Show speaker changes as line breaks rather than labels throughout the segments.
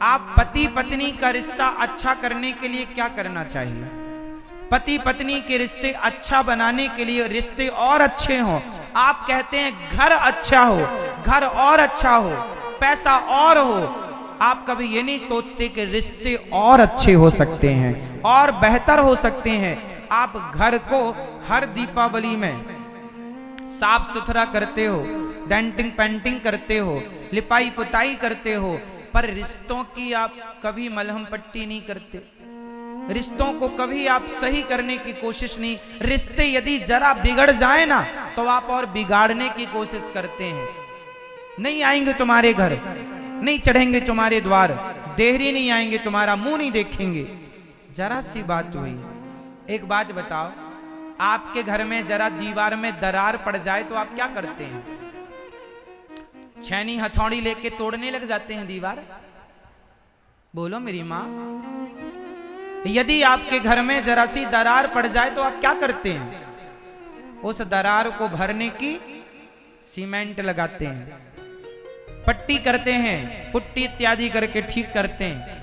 आप पति पत्नी का रिश्ता अच्छा करने के लिए क्या करना चाहिए? पति पत्नी के रिश्ते अच्छा बनाने के लिए रिश्ते और अच्छे हों। आप कहते हैं घर अच्छा हो, घर और अच्छा हो, पैसा और हो। आप कभी ये नहीं सोचते कि रिश्ते और अच्छे हो सकते हैं और बेहतर हो सकते हैं। आप घर को हर दीपावली में साफ सुथरा करते हो, डेंटिंग पेंटिंग करते हो, लिपाई पुताई करते हो, पर रिश्तों की आप कभी मलहम पट्टी नहीं करते। रिश्तों को कभी आप सही करने की कोशिश नहीं। रिश्ते यदि जरा बिगड़ जाए ना तो आप और बिगाड़ने की कोशिश करते हैं। नहीं आएंगे तुम्हारे घर, नहीं चढ़ेंगे तुम्हारे द्वार, देहरी नहीं आएंगे, तुम्हारा मुंह नहीं देखेंगे। जरा सी बात हुई। एक बात बताओ, आपके घर में जरा दीवार में दरार पड़ जाए तो आप क्या करते हैं? छैनी हथौड़ी लेके तोड़ने लग जाते हैं दीवार? बोलो मेरी माँ। यदि आपके घर में जरा सी दरार पड़ जाए तो आप क्या करते हैं? उस दरार को भरने की सीमेंट लगाते हैं, पट्टी करते हैं, पुट्टी इत्यादि करके ठीक करते हैं।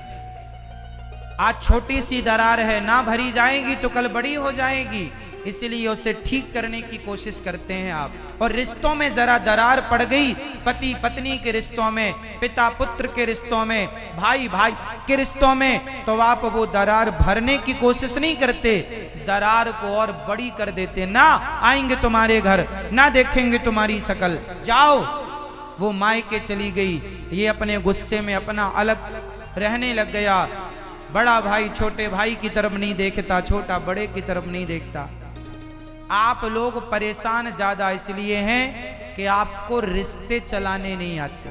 आज छोटी सी दरार है, ना भरी जाएगी तो कल बड़ी हो जाएगी, इसलिए उसे ठीक करने की कोशिश करते हैं आप। और रिश्तों में जरा दरार पड़ गई, पति पत्नी के रिश्तों में, पिता पुत्र के रिश्तों में, भाई भाई के रिश्तों में, तो आप वो दरार भरने की कोशिश नहीं करते, दरार को और बड़ी कर देते। ना आएंगे तुम्हारे घर, ना देखेंगे तुम्हारी शक्ल, जाओ। वो मायके चली गई, ये अपने गुस्से में अपना अलग रहने लग गया। बड़ा भाई छोटे भाई की तरफ नहीं देखता, छोटा बड़े की तरफ नहीं देखता। आप लोग परेशान ज्यादा इसलिए हैं कि आपको रिश्ते चलाने नहीं आते,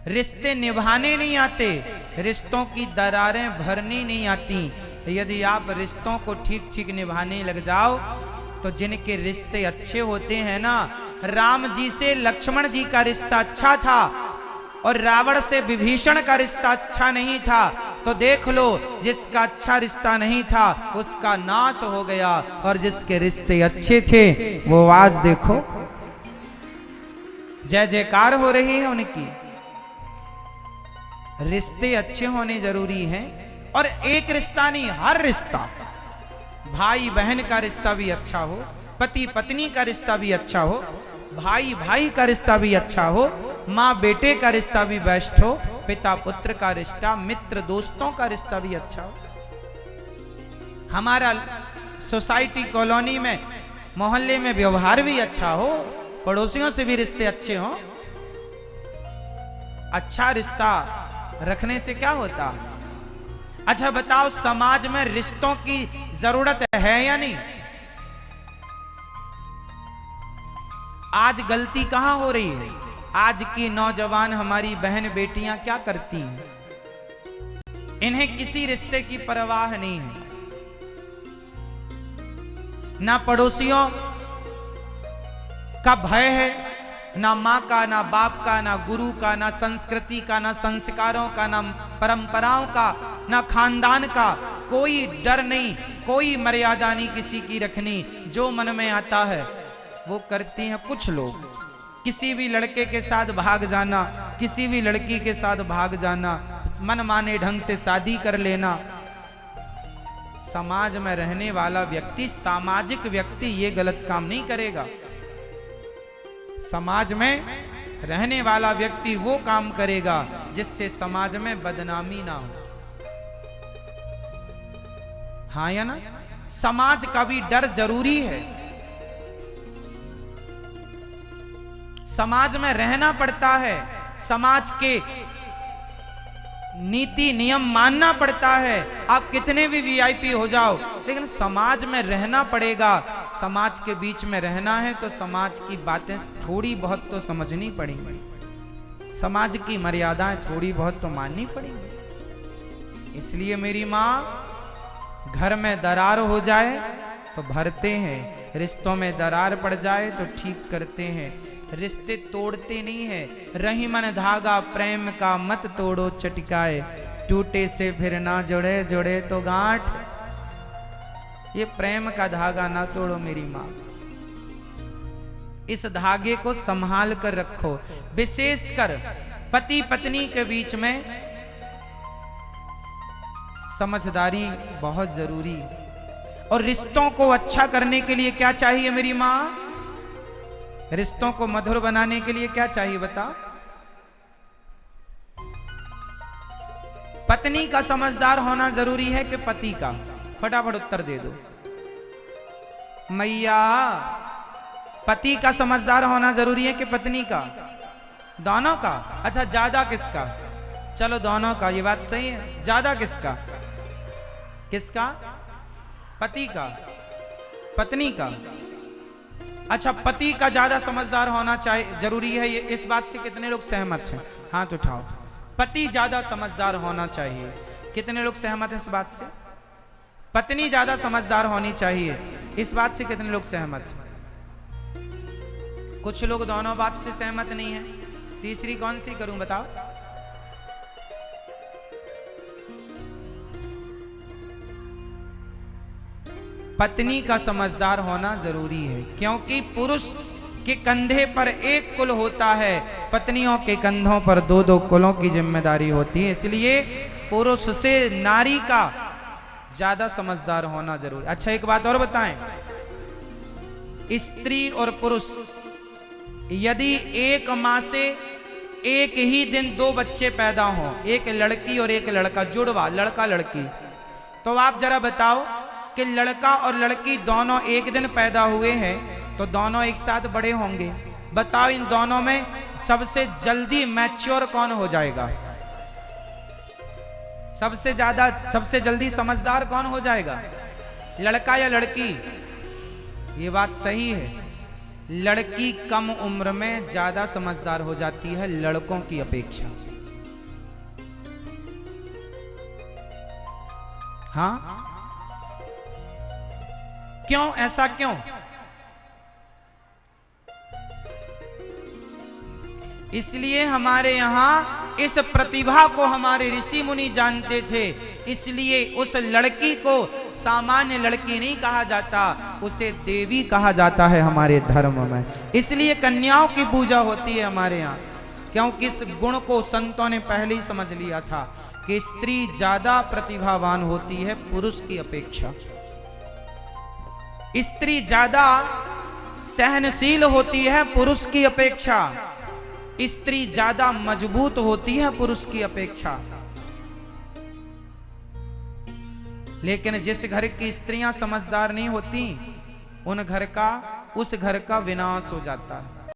रिश्ते निभाने नहीं आते, रिश्तों की दरारें भरनी नहीं आती। यदि आप रिश्तों को ठीक ठीक निभाने लग जाओ तो जिनके रिश्ते अच्छे होते हैं ना, राम जी से लक्ष्मण जी का रिश्ता अच्छा था और रावण से विभीषण का रिश्ता अच्छा नहीं था, तो देख लो जिसका अच्छा रिश्ता नहीं था उसका नाश हो गया, और जिसके रिश्ते अच्छे थे वो आज देखो जय जयकार हो रही है उनकी। रिश्ते अच्छे होने जरूरी हैं, और एक रिश्ता नहीं, हर रिश्ता, भाई बहन का रिश्ता भी अच्छा हो, पति पत्नी का रिश्ता भी अच्छा हो, भाई भाई का रिश्ता भी अच्छा हो, माँ बेटे का रिश्ता भी बेस्ट हो, पिता पुत्र का रिश्ता, मित्र दोस्तों का रिश्ता भी अच्छा हो। हमारा सोसाइटी कॉलोनी में मोहल्ले में व्यवहार भी अच्छा हो, पड़ोसियों से भी रिश्ते अच्छे हो। अच्छा रिश्ता रखने से क्या होता? अच्छा बताओ, समाज में रिश्तों की जरूरत है या नहीं? आज गलती कहां हो रही है? आज की नौजवान हमारी बहन बेटियां क्या करती हैं? इन्हें किसी रिश्ते की परवाह नहीं है, ना पड़ोसियों का भय है, ना माँ का, ना बाप का, ना गुरु का, ना संस्कृति का, ना संस्कारों का, ना परंपराओं का, ना खानदान का। कोई डर नहीं, कोई मर्यादा नहीं किसी की रखनी। जो मन में आता है वो करती हैं कुछ लोग। किसी भी लड़के के साथ भाग जाना, किसी भी लड़की के साथ भाग जाना, मन माने ढंग से शादी कर लेना। समाज में रहने वाला व्यक्ति, सामाजिक व्यक्ति ये गलत काम नहीं करेगा। समाज में रहने वाला व्यक्ति वो काम करेगा जिससे समाज में बदनामी ना हो। हाँ या ना? समाज का भी डर जरूरी है, समाज में रहना पड़ता है, समाज के नीति नियम मानना पड़ता है। आप कितने भी वीआईपी हो जाओ, लेकिन समाज में रहना पड़ेगा। समाज के बीच में रहना है तो समाज की बातें थोड़ी बहुत तो समझनी पड़ेंगी, समाज की मर्यादाएं थोड़ी बहुत तो माननी पड़ेंगी। इसलिए मेरी माँ, घर में दरार हो जाए तो भरते हैं, रिश्तों में दरार पड़ जाए तो ठीक करते हैं, रिश्ते तोड़ते नहीं है। रही मन धागा प्रेम का मत तोड़ो चटकाए, टूटे से फिर ना जुड़े, जुड़े तो गांठ। ये प्रेम का धागा ना तोड़ो मेरी माँ, इस धागे को संभाल कर रखो। विशेषकर पति पत्नी के बीच में समझदारी बहुत जरूरी। और रिश्तों को अच्छा करने के लिए क्या चाहिए मेरी माँ? रिश्तों को मधुर बनाने के लिए क्या चाहिए बता? पत्नी का समझदार होना जरूरी है कि पति का? फटाफट उत्तर दे दो मैया। पति का समझदार होना जरूरी है कि पत्नी का? दोनों का। अच्छा ज्यादा किसका? चलो दोनों का, ये बात सही है। ज्यादा किसका? किसका? पति का, पत्नी का। अच्छा पति का ज्यादा समझदार होना चाहिए जरूरी है, ये इस बात से कितने लोग सहमत हैं? हाथ उठाओ। पति ज्यादा समझदार होना चाहिए, कितने लोग सहमत हैं इस बात से? पत्नी ज्यादा समझदार होनी चाहिए, इस बात से कितने लोग सहमत हैं? कुछ लोग दोनों बात से सहमत नहीं है। तीसरी कौन सी करूं बताओ? पत्नी का समझदार होना जरूरी है, क्योंकि पुरुष के कंधे पर एक कुल होता है, पत्नियों के कंधों पर दो दो कुलों की जिम्मेदारी होती है। इसलिए पुरुष से नारी का ज्यादा समझदार होना जरूरी। अच्छा एक बात और बताएं, स्त्री और पुरुष यदि एक मां से एक ही दिन दो बच्चे पैदा हों, एक लड़की और एक लड़का, जुड़वा लड़का लड़की, तो आप जरा बताओ कि लड़का और लड़की दोनों एक दिन पैदा हुए हैं तो दोनों एक साथ बड़े होंगे। बताओ इन दोनों में सबसे जल्दी मैच्योर कौन हो जाएगा? सबसे जल्दी समझदार कौन हो जाएगा? लड़का या लड़की? ये बात सही है, लड़की कम उम्र में ज्यादा समझदार हो जाती है लड़कों की अपेक्षा। हाँ क्यों? ऐसा क्यों? इसलिए हमारे यहां इस प्रतिभा को हमारे ऋषि मुनि जानते थे, इसलिए उस लड़की को सामान्य लड़की नहीं कहा जाता, उसे देवी कहा जाता है हमारे धर्म में। इसलिए कन्याओं की पूजा होती है हमारे यहाँ, क्योंकि इस गुण को संतों ने पहले ही समझ लिया था कि स्त्री ज्यादा प्रतिभावान होती है पुरुष की अपेक्षा। स्त्री ज्यादा सहनशील होती है पुरुष की अपेक्षा, स्त्री ज्यादा मजबूत होती है पुरुष की अपेक्षा। लेकिन जिस घर की स्त्रियां समझदार नहीं होती उस घर का विनाश हो जाता है।